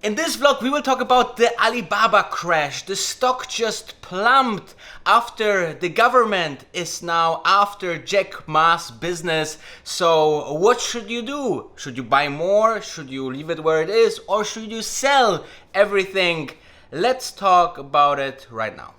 In this vlog, we will talk about the Alibaba crash. The stock just plummeted after the government is now after Jack Ma's business. So what should you do? Should you buy more? Should you leave it where it is? Or should you sell everything? Let's talk about it right now.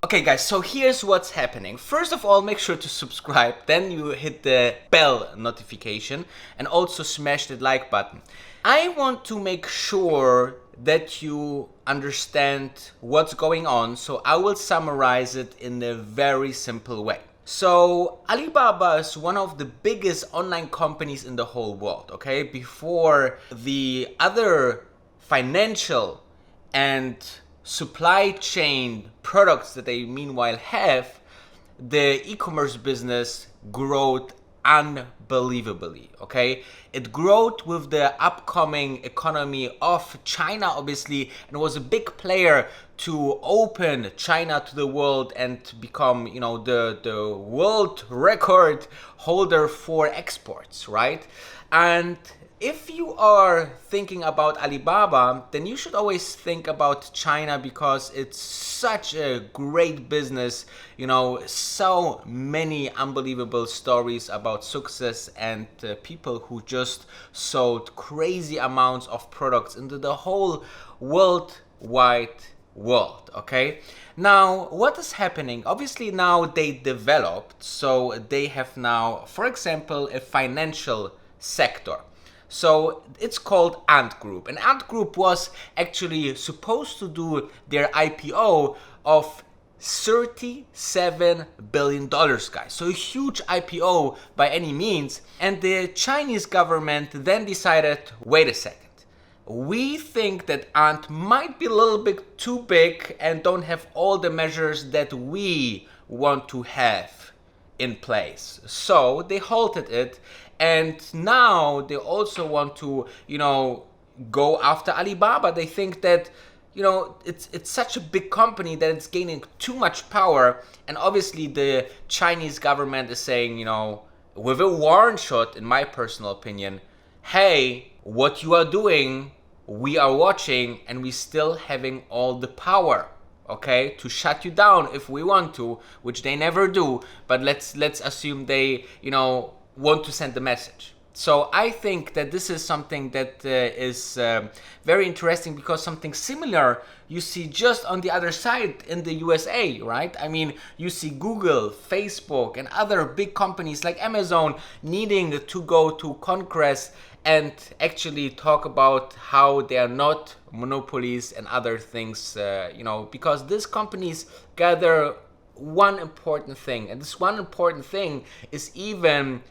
Okay guys, so here's what's happening. First of all, make sure to subscribe, then you hit the bell notification and also smash the like button. I want to make sure that you understand what's going on, so I will summarize it in a very simple way. So Alibaba is one of the biggest online companies in the whole world, okay? Before the other financial and supply chain products that they meanwhile have, the e-commerce business growed unbelievably, okay? It growed with the upcoming economy of China, obviously, and was a big player to open China to the world and become, you know, the world record holder for exports, right? And if you are thinking about Alibaba, then you should always think about China because it's such a great business, you know, so many unbelievable stories about success and people who just sold crazy amounts of products into the whole worldwide world, okay? Now, what is happening? Obviously now they developed, so they have now, for example, a financial sector. So it's called Ant Group, and Ant Group was actually supposed to do their IPO of $37 billion, guys. So a huge IPO by any means. And the Chinese government then decided, wait a second, we think that Ant might be a little bit too big and don't have all the measures that we want to have in place. So they halted it. And now they also want to, you know, go after Alibaba. They think that, you know, it's such a big company that it's gaining too much power. And obviously the Chinese government is saying, you know, with a warning shot, in my personal opinion, hey, what you are doing, we are watching and we still having all the power, okay, to shut you down if we want to, which they never do. But let's assume they, you know, want to send the message. So I think that this is something that is very interesting, because something similar you see just on the other side in the USA, right? I mean, you see Google, Facebook, and other big companies like Amazon needing to go to Congress and actually talk about how they are not monopolies and other things, you know, because these companies gather one important thing, and this one important thing is even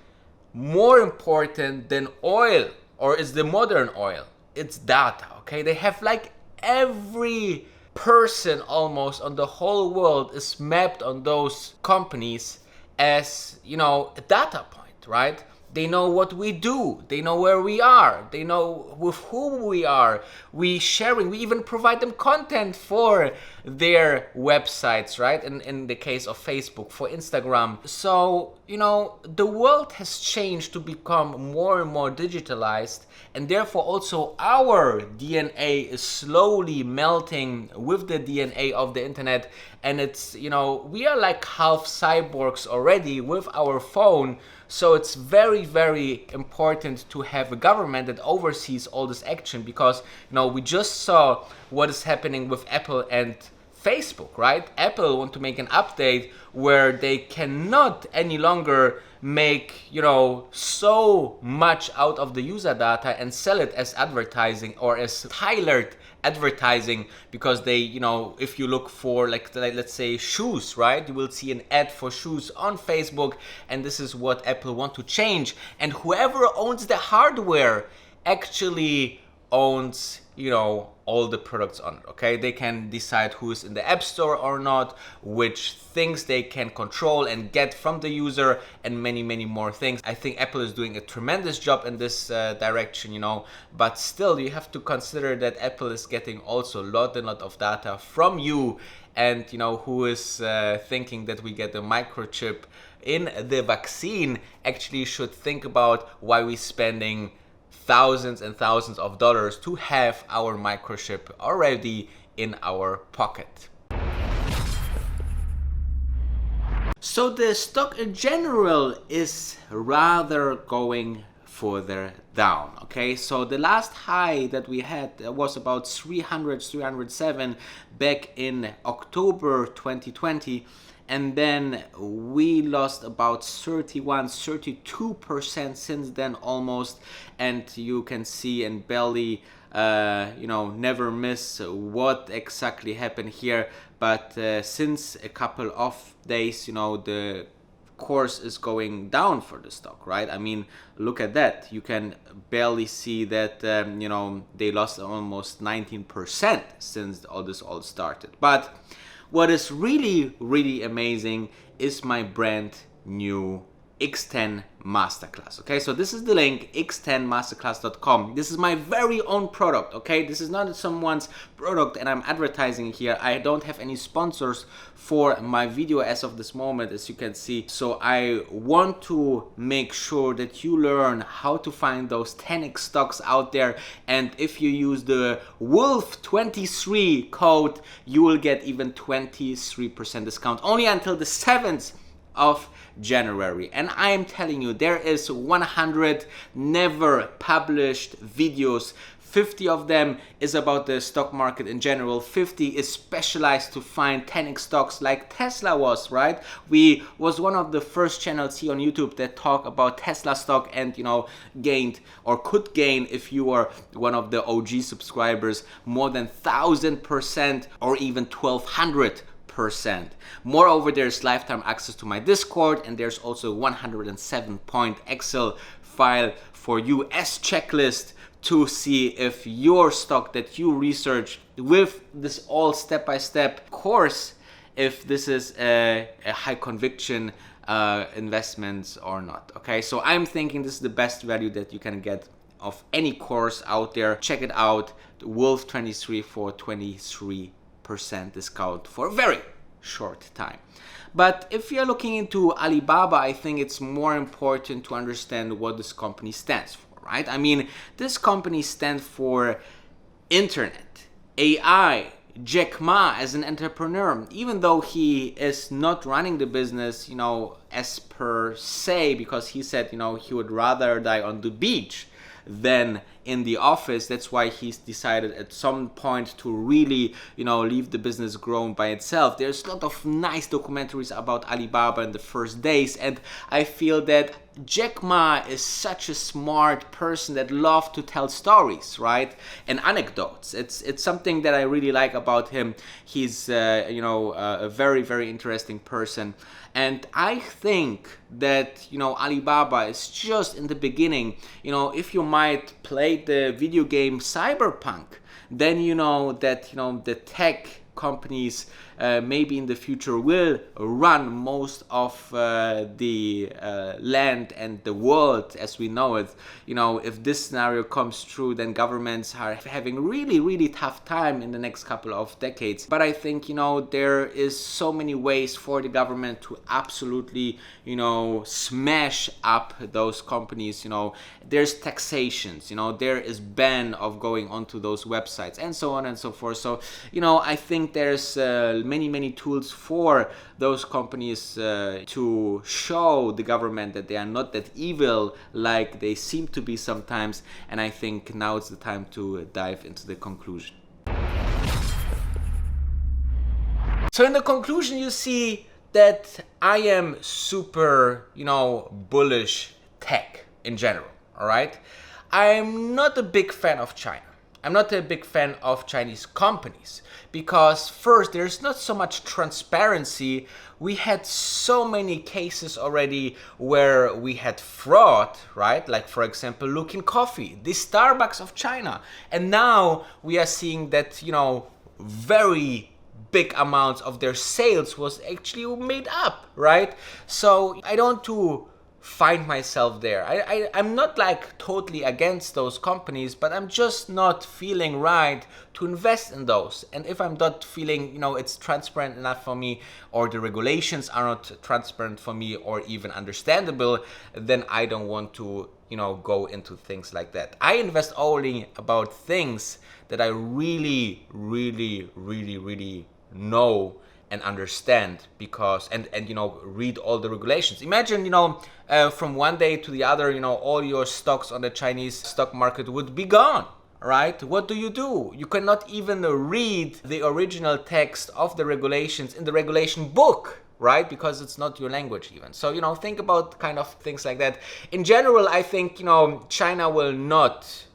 more important than oil, or is the modern oil. It's data, okay? They have like every person almost on the whole world is mapped on those companies as, you know, a data point, right? They know what we do. They know where we are. They know with whom we are. We sharing. We even provide them content for their websites, right? In the case of Facebook, for Instagram. So, you know, the world has changed to become more and more digitalized, and therefore also our DNA is slowly melting with the DNA of the internet. And it's, you know, we are like half cyborgs already with our phone. So it's very, very important to have a government that oversees all this action, because, you know, we just saw what is happening with Apple and Facebook, right? Apple want to make an update where they cannot any longer make, you know, so much out of the user data and sell it as advertising or as tailored advertising, because they, you know, if you look for like let's say shoes, right, you will see an ad for shoes on Facebook, and this is what Apple want to change. And whoever owns the hardware actually owns, you know, all the products on it, okay? They can decide who is in the App Store or not, which things they can control and get from the user, and many, many more things. I think Apple is doing a tremendous job in this direction, you know, but still you have to consider that Apple is getting also a lot of data from you, and, you know, who is thinking that we get a microchip in the vaccine actually should think about why we're spending thousands and thousands of dollars to have our microchip already in our pocket. So the stock in general is rather going further down. Okay, so the last high that we had was about 307 back in October 2020, and then we lost about 32% since then almost. And you can see and barely never miss what exactly happened here, but since a couple of days, the course is going down for the stock, right? I mean, look at that. You can barely see that they lost almost 19% since all this started. But what is really amazing is my brand new X10 Masterclass. Okay, so this is the link, x10masterclass.com. This is my very own product. Okay, this is not someone's product and I'm advertising here. I don't have any sponsors for my video as of this moment, as you can see. So I want to make sure that you learn how to find those 10x stocks out there, and if you use the WOLF23 code, you will get even 23% discount only until the 7th of January. And I am telling you, there is 100 never published videos. 50 of them is about the stock market in general. 50 is specialized to find 10x stocks like Tesla was, right? We was one of the first channels here on YouTube that talk about Tesla stock and gained or could gain, if you are one of the OG subscribers, more than 1,000% or even 1,200%. Moreover, there's lifetime access to my Discord, and there's also 107-point Excel file for you as checklist to see if your stock that you research with this all step-by-step course, if this is a high conviction investments or not. Okay, so I'm thinking this is the best value that you can get of any course out there. Check it out, WOLF23 for 23% discount for a very short time. But if you're looking into Alibaba, I think it's more important to understand what this company stands for, right? I mean, this company stands for internet, AI. Jack Ma as an entrepreneur, even though he is not running the business, as per se, because he said, he would rather die on the beach than in the office. That's why he's decided at some point to really, leave the business grown by itself. There's a lot of nice documentaries about Alibaba in the first days, and I feel that Jack Ma is such a smart person that loves to tell stories, right? And anecdotes. It's something that I really like about him. He's a very interesting person. And I think that Alibaba is just in the beginning. If you might play the video game Cyberpunk, then that the tech companies maybe in the future will run most of the land and the world as we know it. If this scenario comes true, then governments are having really tough time in the next couple of decades. But I think there is so many ways for the government to absolutely smash up those companies. There's taxations, there is ban of going onto those websites and so on and so forth. So I think there's many tools for those companies to show the government that they are not that evil like they seem to be sometimes. And I think now it's the time to dive into the conclusion. So in the conclusion, you see that I am super, bullish tech in general, all right? I'm not a big fan of China. I'm not a big fan of Chinese companies because first, there's not so much transparency. We had so many cases already where we had fraud, right? Like for example, Luckin Coffee, the Starbucks of China. And now we are seeing that, very big amounts of their sales was actually made up, right? So I don't to find myself there. I'm not like totally against those companies, but I'm just not feeling right to invest in those. And if I'm not feeling, it's transparent enough for me, or the regulations are not transparent for me or even understandable, then I don't want to, go into things like that. I invest only about things that I really, really, really, really know and understand, because and read all the regulations. Imagine from one day to the other, all your stocks on the Chinese stock market would be gone, right? What do? You cannot even read the original text of the regulations in the regulation book, right? Because it's not your language even. So think about kind of things like that. In general, I think China will not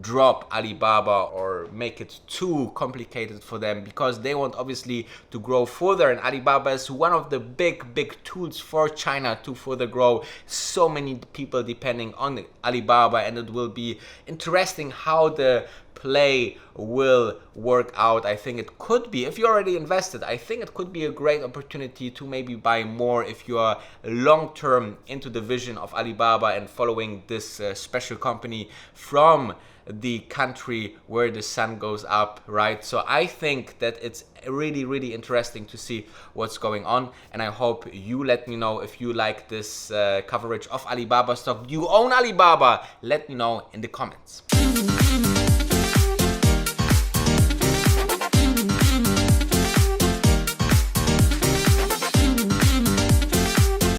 drop Alibaba or make it too complicated for them, because they want obviously to grow further, and Alibaba is one of the big tools for China to further grow. So many people depending on Alibaba, and it will be interesting how the play will work out. I think it could be, if you already invested, I think it could be a great opportunity to maybe buy more if you are long term into the vision of Alibaba and following this special company from the country where the sun goes up, right? So I think that it's really interesting to see what's going on, and I hope you let me know if you like this coverage of Alibaba stock. You own Alibaba? Let me know in the comments.